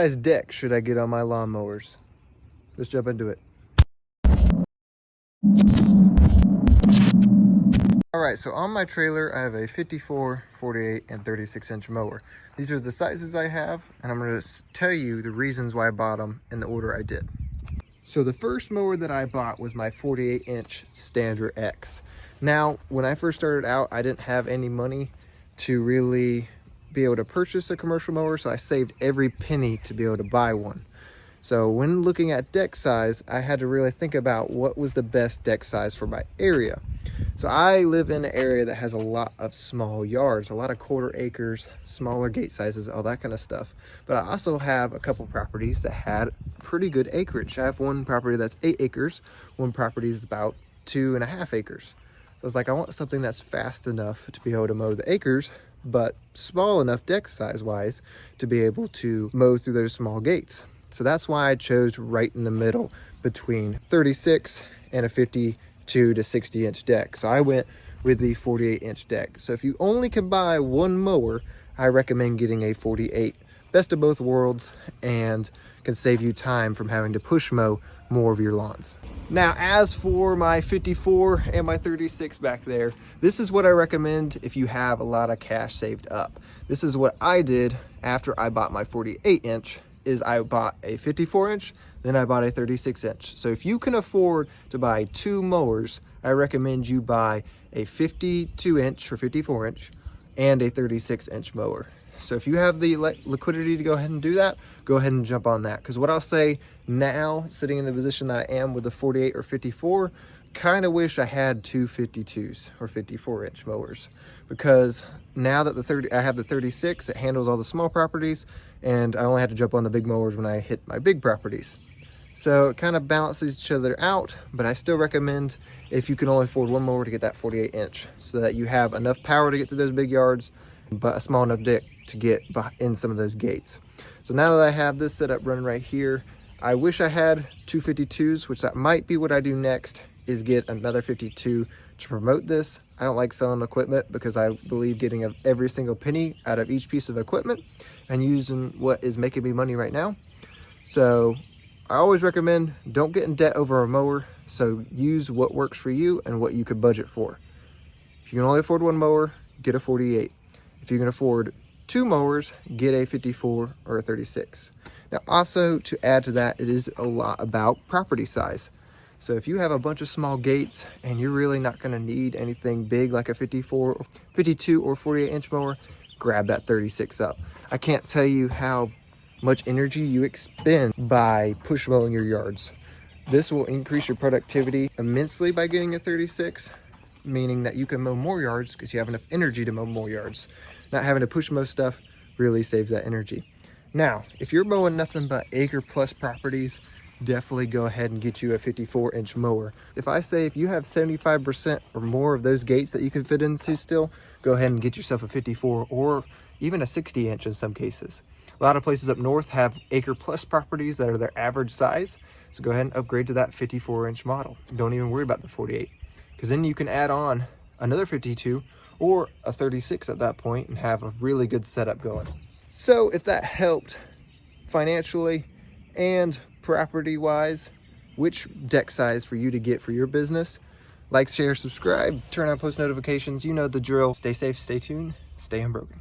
What size deck should I get on my lawnmowers? Let's jump into it. All right, so on my trailer, I have a 54, 48, and 36-inch mower. These are the sizes I have, and I'm going to tell you the reasons why I bought them in the order I did. So the first mower that I bought was my 48-inch Stander X. Now, when I first started out, I didn't have any money to really be able to purchase a commercial mower, so I saved every penny to be able to buy one. So when looking at deck size, I had to really think about what was the best deck size for my area. So I live in an area that has a lot of small yards, a lot of quarter acres, smaller gate sizes, all that kind of stuff. But I also have a couple properties that had pretty good acreage. I have one property that's 8 acres, one property is about 2.5 acres. So I was like, I want something that's fast enough to be able to mow the acres, but small enough deck size wise to be able to mow through those small gates. So that's why I chose right in the middle between 36 and a 52 to 60 inch deck. So I went with the 48 inch deck. So if you only can buy one mower, I recommend getting a 48. Best of both worlds, and can save you time from having to push mow more of your lawns. Now, as for my 54 and my 36 back there, this is what I recommend if you have a lot of cash saved up. This is what I did after I bought my 48 inch. Is I bought a 54 inch, then I bought a 36 inch. So if you can afford to buy 2 mowers, I recommend you buy a 52 inch or 54 inch and a 36 inch mower. So if you have the liquidity to go ahead and do that, go ahead and jump on that. Because what I'll say now, sitting in the position that I am with the 48 or 54, kind of wish I had 2 52s or 54 inch mowers, because now that I have the 36, it handles all the small properties, and I only had to jump on the big mowers when I hit my big properties. So it kind of balances each other out, but I still recommend, if you can only afford one mower, to get that 48 inch so that you have enough power to get to those big yards, but a small enough deck to get in some of those gates. So now that I have this setup running right here, I wish I had 2 52s, which that might be what I do next, is get another 52 to promote this. I don't like selling equipment because I believe getting every single penny out of each piece of equipment and using what is making me money right now. So I always recommend, don't get in debt over a mower. So use what works for you and what you could budget for. If you can only afford one mower, get a 48. If you can afford 2 mowers, get a 54 or a 36. Now also, to add to that, it is a lot about property size. So if you have a bunch of small gates and you're really not going to need anything big like a 54, 52 or 48 inch mower, grab that 36 up. I can't tell you how much energy you expend by push mowing your yards. This will increase your productivity immensely by getting a 36, meaning that you can mow more yards because you have enough energy to mow more yards. Not having to push mow stuff really saves that energy. Now, if you're mowing nothing but acre plus properties, definitely go ahead and get you a 54 inch mower. If I say if you have 75% or more of those gates that you can fit into still, go ahead and get yourself a 54 or even a 60 inch in some cases. A lot of places up north have acre plus properties that are their average size. So go ahead and upgrade to that 54 inch model. Don't even worry about the 48, because then you can add on another 52 or a 36 at that point and have a really good setup going. So if that helped financially and property wise, which deck size for you to get for your business, like, share, subscribe, turn on post notifications. You know the drill. Stay safe, stay tuned, stay unbroken.